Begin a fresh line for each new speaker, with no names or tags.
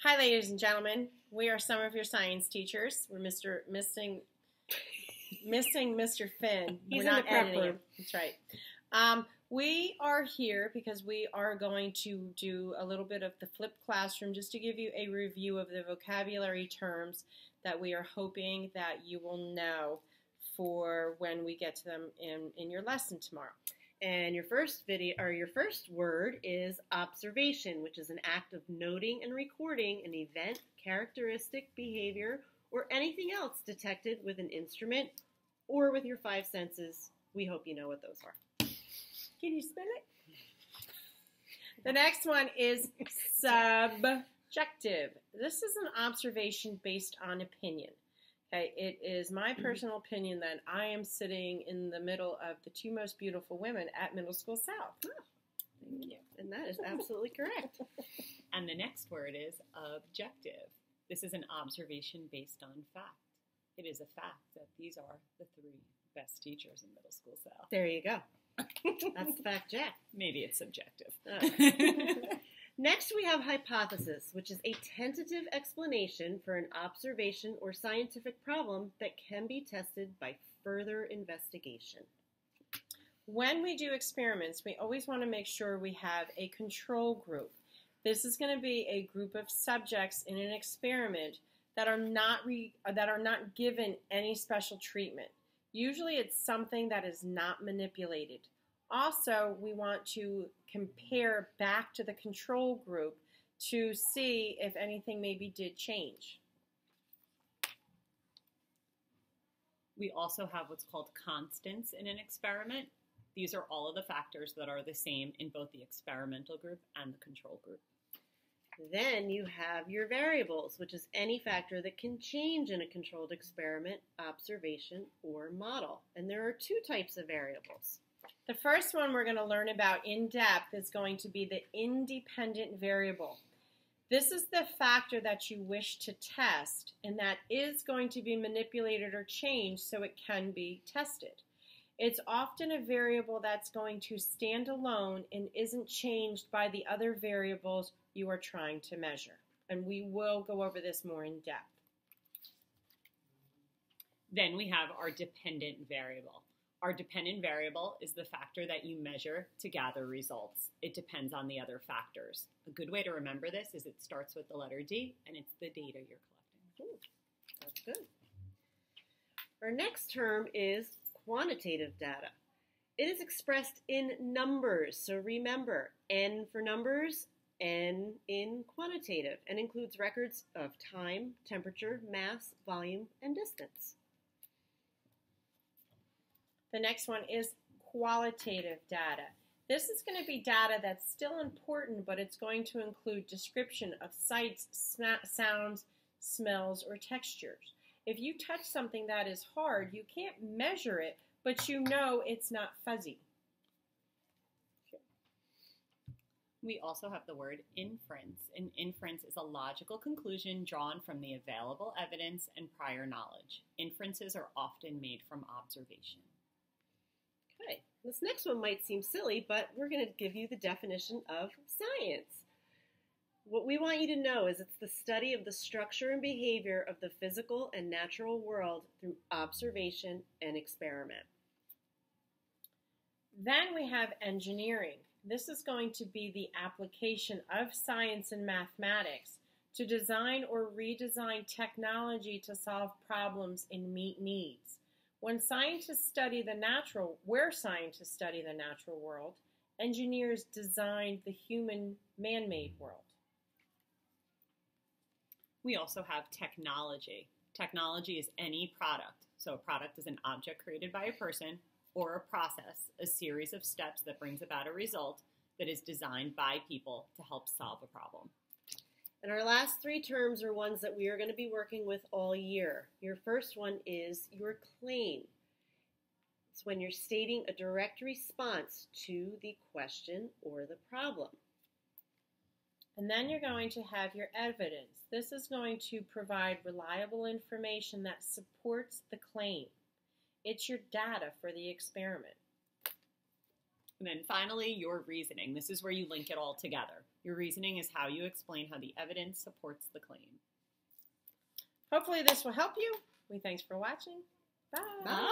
Hi, ladies and gentlemen. We are some of your science teachers. We're missing Mr. Finn.
He's
We're
in
not
the prep
editing
room.
him. That's right. We are here because we are going to do a little bit of the flipped classroom just to give you a review of the vocabulary terms that we are hoping that you will know for when we get to them in your lesson tomorrow.
And your first word is observation, which is an act of noting and recording an event, characteristic, behavior, or anything else detected with an instrument or with your five senses. We hope you know what those are.
Can you spell it? The next one is subjective. This is an observation based on opinion. Okay, it is my personal opinion that I am sitting in the middle of the two most beautiful women at Middle School South.
Oh, thank you. And that is absolutely correct.
And the next word is objective. This is an observation based on fact. It is a fact that these are the three best teachers in Middle School South.
There you go. That's the fact, Jack.
Maybe it's subjective.
Next, we have hypothesis, which is a tentative explanation for an observation or scientific problem that can be tested by further investigation.
When we do experiments, we always want to make sure we have a control group. This is going to be a group of subjects in an experiment that are not given any special treatment. Usually it's something that is not manipulated. Also, we want to compare back to the control group to see if anything maybe did change.
We also have what's called constants in an experiment. These are all of the factors that are the same in both the experimental group and the control group.
Then you have your variables, which is any factor that can change in a controlled experiment, observation, or model. And there are two types of variables.
The first one we're going to learn about in depth is going to be the independent variable. This is the factor that you wish to test, and that is going to be manipulated or changed so it can be tested. It's often a variable that's going to stand alone and isn't changed by the other variables you are trying to measure. And we will go over this more in depth.
Then we have our dependent variable. Our dependent variable is the factor that you measure to gather results. It depends on the other factors. A good way to remember this is it starts with the letter D, and it's the data you're collecting.
Ooh, that's good. Our next term is quantitative data. It is expressed in numbers, so remember, N for numbers, N in quantitative, and includes records of time, temperature, mass, volume, and distance.
The next one is qualitative data. This is going to be data that's still important, but it's going to include description of sights, sounds, smells, or textures. If you touch something that is hard, you can't measure it, but you know it's not fuzzy.
We also have the word inference. An inference is a logical conclusion drawn from the available evidence and prior knowledge. Inferences are often made from observation.
Okay, this next one might seem silly, but we're going to give you the definition of science. What we want you to know is it's the study of the structure and behavior of the physical and natural world through observation and experiment.
Then we have engineering. This is going to be the application of science and mathematics to design or redesign technology to solve problems and meet needs. When scientists study the natural world, engineers designed the human man-made world.
We also have technology. Technology is any product. So a product is an object created by a person or a process, a series of steps that brings about a result that is designed by people to help solve a problem.
And our last three terms are ones that we are going to be working with all year. Your first one is your claim. It's when you're stating a direct response to the question or the problem.
And then you're going to have your evidence. This is going to provide reliable information that supports the claim. It's your data for the experiment.
And then finally, your reasoning. This is where you link it all together. Your reasoning is how you explain how the evidence supports the claim.
Hopefully this will help you. We thanks for watching. Bye.
Bye.